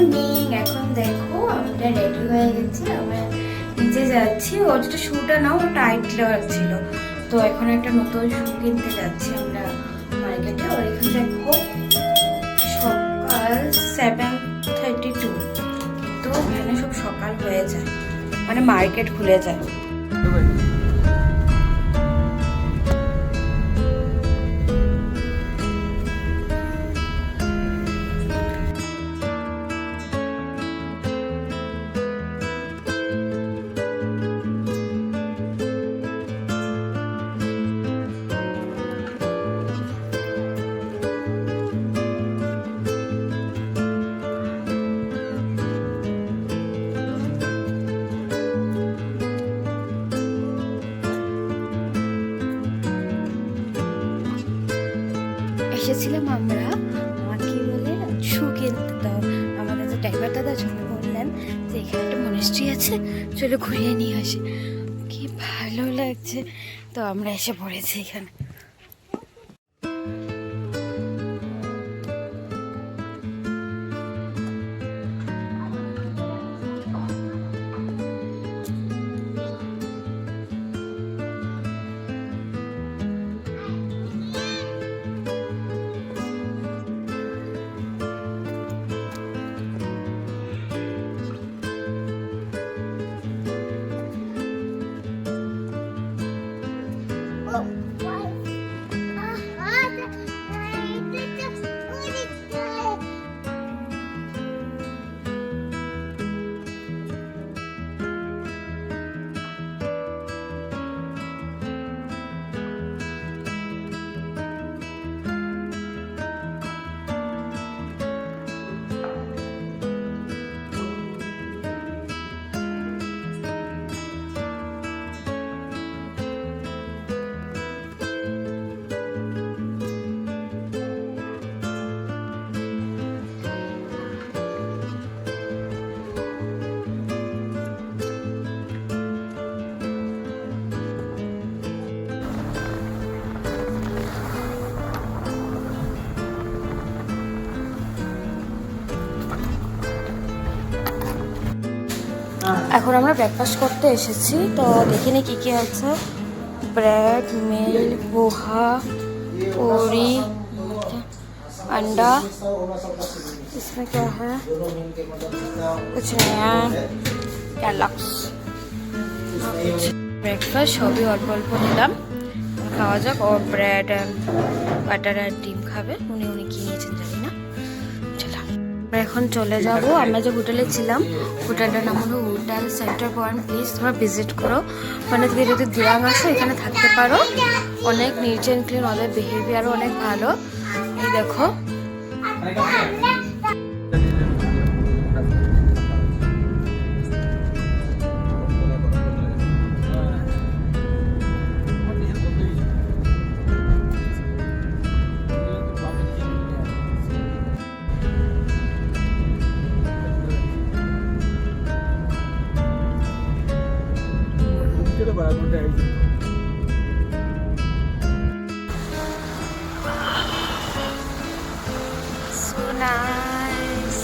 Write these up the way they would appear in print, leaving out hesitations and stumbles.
Morning. এখন দেখো আমরা রেডি হয়ে গেছি, আমরা নিচে যাচ্ছি। ওর যেটা শুটা না, ও টাইট ছিল, তো এখন একটা নতুন শু কিনতে যাচ্ছি আমরা মার্কেটে। ওর এখানে দেখো সকাল 7:32, কিন্তু এখানে সব সকাল হয়ে যায়, মানে মার্কেট খুলে যায়। এসেছিলাম আমরা, আমাকে বলে শু কিনতে দাও। আমাদের যে ড্রাইভার দাদা চলে বললেন যে এখানে একটা মনেস্ট্রি আছে, চলো ঘুরিয়ে নিয়ে আসি। কি ভালো লাগছে, তো আমরা এসে পড়েছি এখানে। এখন আমরা ব্রেকফাস্ট করতে এসেছি, তো দেখিনি কি কি আছে। ब्रेड, मिल्क, पोहा, पूरी, अंडा। इसमें क्या है, कुछ नहीं है, कैलॉग्स। ব্রেকফাস্ট সবই অল্প অল্প নিলাম, খাওয়া যাক। ও ব্রেড অ্যান্ড বাটার আর ডিম খাবে, উনি কি নিয়েছেন জানি না। এখন চলে যাব। আমরা যে হোটেলে ছিলাম, হোটেলটার নাম হলো হোটেল সেন্টার পয়েন্ট। প্লিজ তোমরা ভিজিট করো, মানে তুমি যদি দিরাং আসো এখানে থাকতে পারো। অনেক নিট অ্যান্ড ক্লিন, ওদের বিহেভিয়ারও অনেক ভালো। এই দেখো, so nice.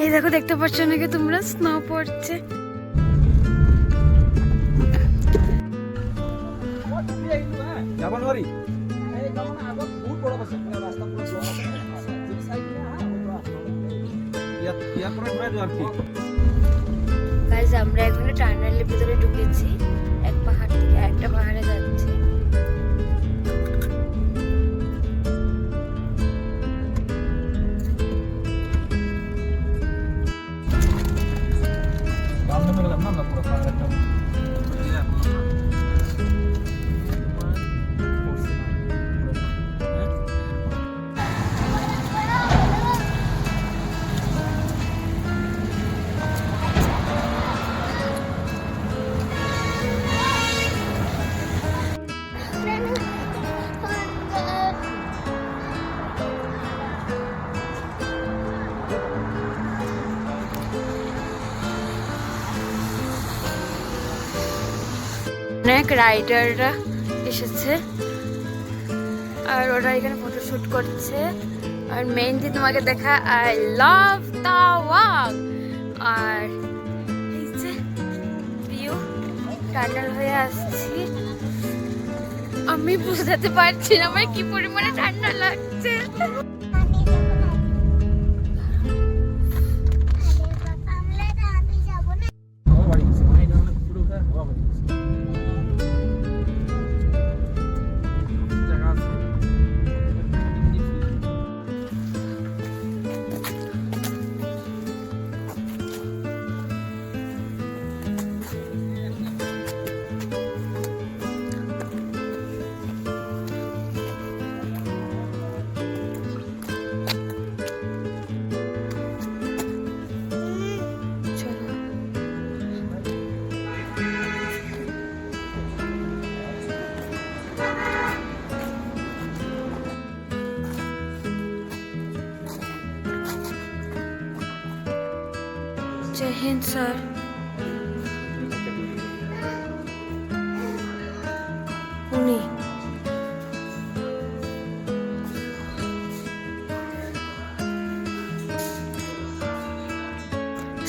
এই দেখো, দেখতে পাচ্ছ নাকি তোমরা, স্নো পড়ছে। গাইস, আমরা এখন টানেলের ভিতরে ঢুকেছি, এক পাহাড় থেকে আরেকটা পাহাড়ে যাচ্ছি। অনেক রাইডাররা এসেছে আর ওরা এখানে ফটোশুট করছে। আর মেইনলি তোমাকে দেখা, আই লাভ তাওয়াং। আর এই যে ভিউ, টানেল হয়ে আসছি। আমি বুঝতে পারছি না আমার কি পরিমাণে ঠান্ডা লাগছে। जय हिंद सर। उन्हीं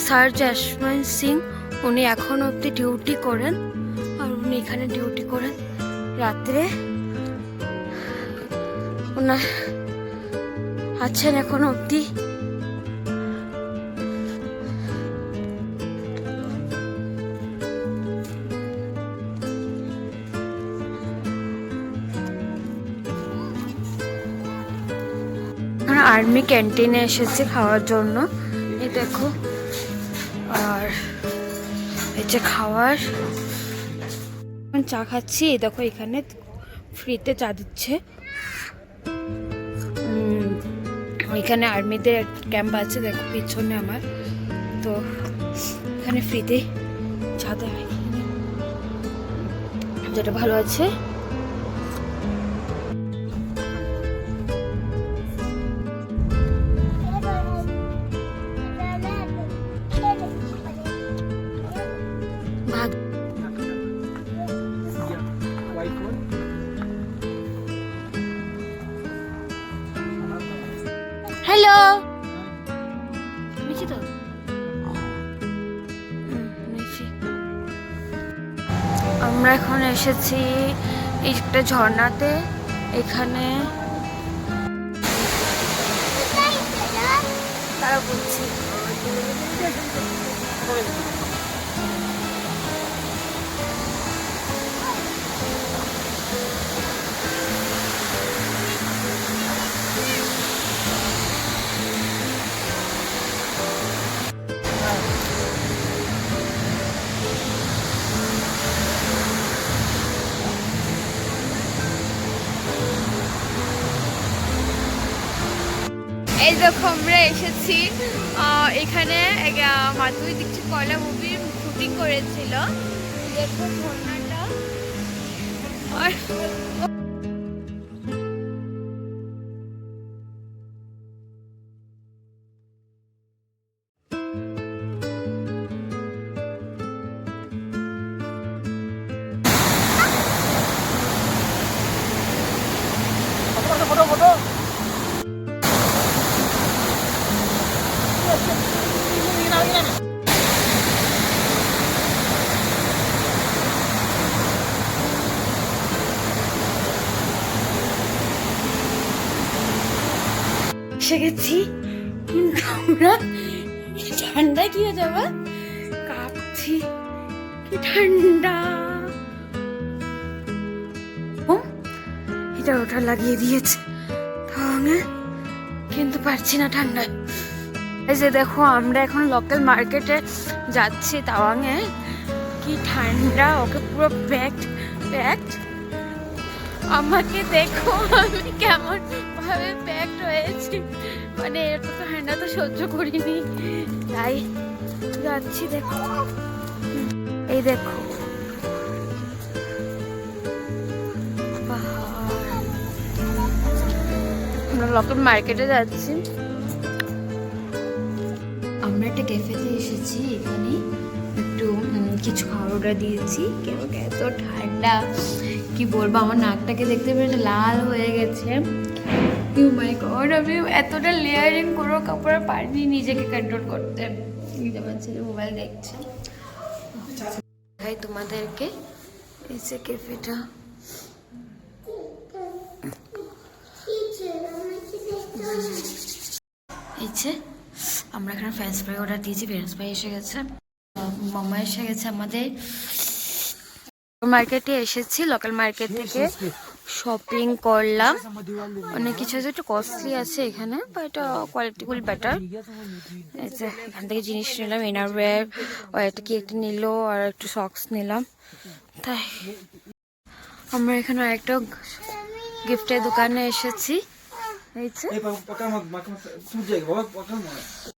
স্যার জসবন্ত সিং, উনি এখন অবধি ডিউটি করেন আর উনি এখানে ডিউটি করেন রাত্রে। ওনার আছেন এখন অবধি। আর্মি ক্যান্টিনে এসেছে খাওয়ার জন্য, এই দেখো। আর এই যে খাওয়ার, চা খাচ্ছি। এই দেখো এখানে ফ্রিতে চা দিচ্ছে। ওইখানে আর্মিদের ক্যাম্প আছে, দেখো পিছনে আমার। তো এখানে ফ্রিতে চা দেয়, যেটা ভালো আছে। হ্যালো, মিছি তো আমরা এখন এসেছি একটা ঝর্ণাতে। এখানে তারা বলছি এই দেখো আমরা এসেছি এখানে। মাধুরী দীক্ষিত কয়লা মুভির শুটিং করেছিল। দেখো ঝর্ণাটা। আর এসে গেছি আমরা। ঠান্ডা কি হয়ে যাবে, কাঁপছি, কি ঠান্ডা। এটা ওটা লাগিয়ে দিয়েছে তাওয়াঙে, কিন্তু পারছি না ঠান্ডায়। এই যে দেখো আমরা এখন লোকাল মার্কেটে যাচ্ছি তাওয়াঙে। কি ঠান্ডা, ওকে পুরো প্যাকড প্যাকড। আমাকে দেখো আমি কেমন ভাবে প্যাকড হয়েছি, মানে এত ঠান্ডা তো সহ্য করিনি, তাই যাচ্ছি। দেখো এই দেখো আমরা লোকাল মার্কেটে যাচ্ছি। আমরা একটা ক্যাফেতে এসেছি। এখানে একটু কিছু খাবার অর্ডার দিয়েছি। কেন এত ঠান্ডা কি বলবো, আমার নাকটাকে দেখতে পেরে লাল হয়ে গেছে। ইউ মাই গড, আমি এতটা লেয়ারিং করেও কাপড় পারিনি নিজেকে কন্ট্রোল করতে। আমার ছেলে মোবাইল দেখছে। ভাই তোমাদেরকে এই যে ক্যাফেটা, এই যে আমরা এখানে ফ্রেঞ্চ ফ্রাই অর্ডার দিয়েছি, ফ্রেঞ্চ ফ্রাই এসে গেছে। মামা এসে গেছে আমাদের। মার্কেটে এসেছি, লোকাল মার্কেট থেকে শপিং করলাম। অনেক কিছু আছে, একটু কস্টলি আছে এখানে, বাট কোয়ালিটিফুল বেটার। এই যে এখান থেকে জিনিস নিলাম, ইনারওয়্যার, আর একটা কি একটা নিল, আর একটু সক্স নিলাম। তাই আমরা এখানে একটা গিফটের দোকানে এসেছি। এই যে